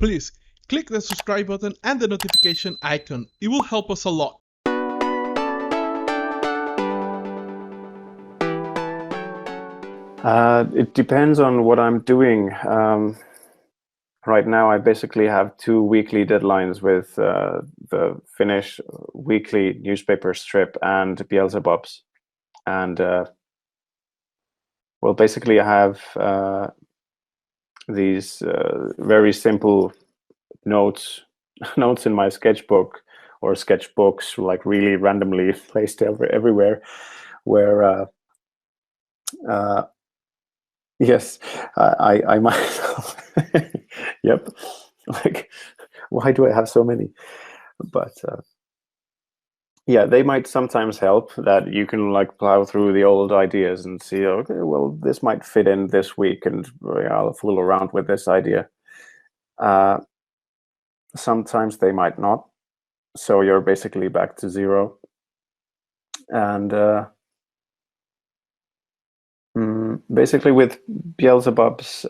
Please click the subscribe button and the notification icon. It will help us a lot. It depends on what I'm doing. Right now, I basically have 2 weekly deadlines with the Finnish weekly newspaper strip and Belzebubs. And well, basically, I have these very simple notes in my sketchbook or sketchbooks, like really randomly placed everywhere, where yes, I myself. Yep. Like, why do I have so many? But yeah, they might sometimes help, that you can like plow through the old ideas and see, okay, well, this might fit in this week, and I'll fool around with this idea. Sometimes they might not. So you're basically back to zero. And basically with Beelzebubs,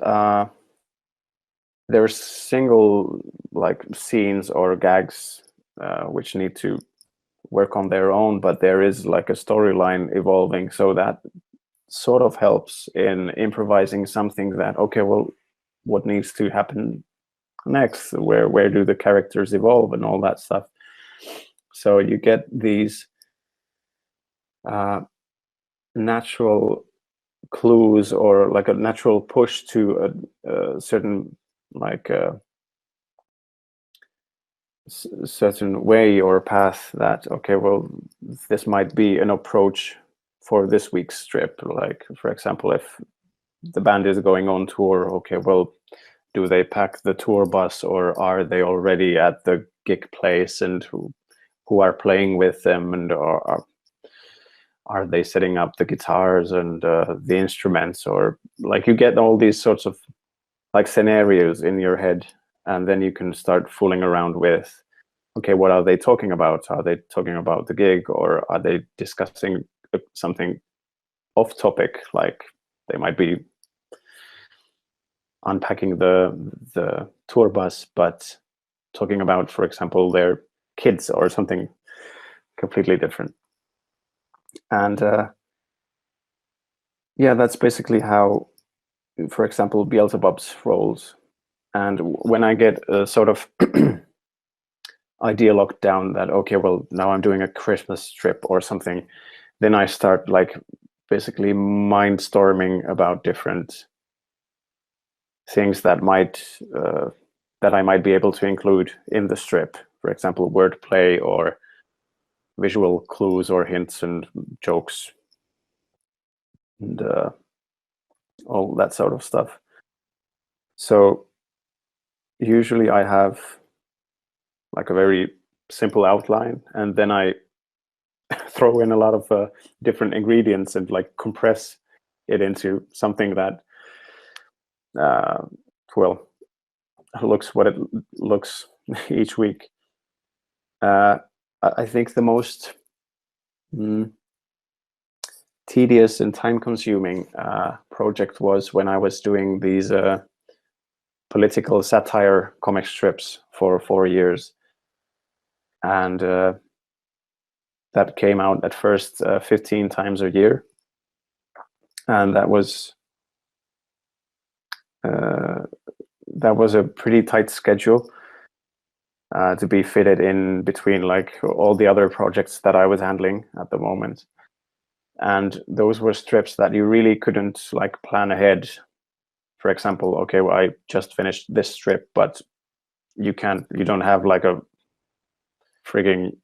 there's single like scenes or gags which need to work on their own, but there is like a storyline evolving, so that sort of helps in improvising something that, okay, well, what needs to happen next? Where do the characters evolve and all that stuff? So you get these natural clues, or like a natural push to a certain like certain way or path, that, okay, well, this might be an approach for this week's strip. Like, for example, if the band is going on tour, okay, well, do they pack the tour bus, or are they already at the gig place, and who are playing with them, and are they setting up the guitars and the instruments? Or like, you get all these sorts of like scenarios in your head, and then you can start fooling around with, okay, what are they talking about? Are they talking about the gig, or are they discussing something off topic? Like, they might be unpacking the tour bus, but talking about, for example, their kids or something completely different. And yeah, that's basically how, for example, Beelzebubs rolls. And when I get a sort of idea locked down, that, okay, well, now I'm doing a Christmas strip or something, then I start like basically mindstorming about different things that I might be able to include in the strip. For example, wordplay or visual clues or hints and jokes, and all that sort of stuff. So usually I have like a very simple outline, and then I throw in a lot of different ingredients and like compress it into something that well, looks what it looks each week. I think the most tedious and time-consuming project was when I was doing these political satire comic strips for 4 years, and that came out at first 15 times a year, and that was a pretty tight schedule to be fitted in between like all the other projects that I was handling at the moment. And those were strips that you really couldn't like plan ahead. For example, okay, well, I just finished this strip, but you don't have like a frigging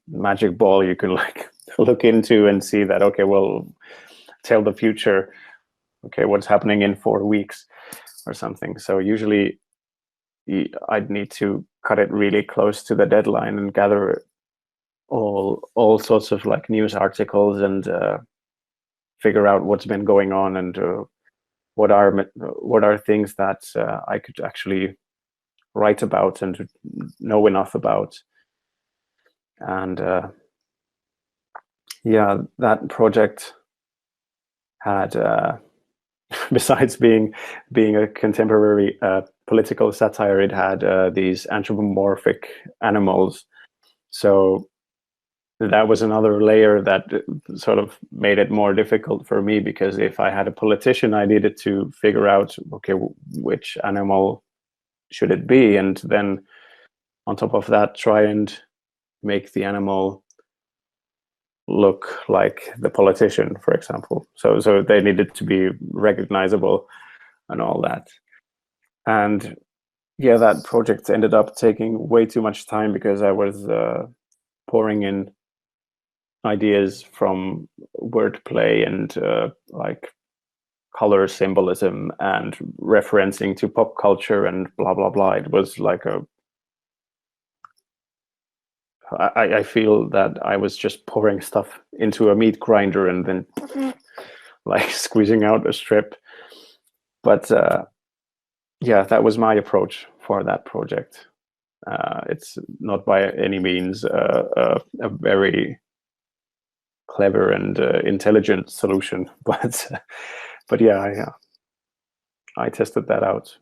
magic ball you can like look into and see that, okay, well, tell the future, okay, what's happening in 4 weeks or something. So usually I'd need to cut it really close to the deadline and gather all sorts of like news articles and figure out what's been going on, and what are things that I could actually write about and know enough about. And yeah, that project had besides being a contemporary political satire. It had these anthropomorphic animals. So that was another layer that sort of made it more difficult for me, because if I had a politician, I needed to figure out, okay, which animal should it be? And then on top of that, try and make the animal look like the politician, for example. So they needed to be recognizable and all that. And yeah, that project ended up taking way too much time because I was pouring in ideas from wordplay and like color symbolism and referencing to pop culture and blah blah blah. It was like I feel that I was just pouring stuff into a meat grinder and then like squeezing out a strip. But yeah, that was my approach for that project. It's not by any means a very clever and intelligent solution, but yeah, I tested that out.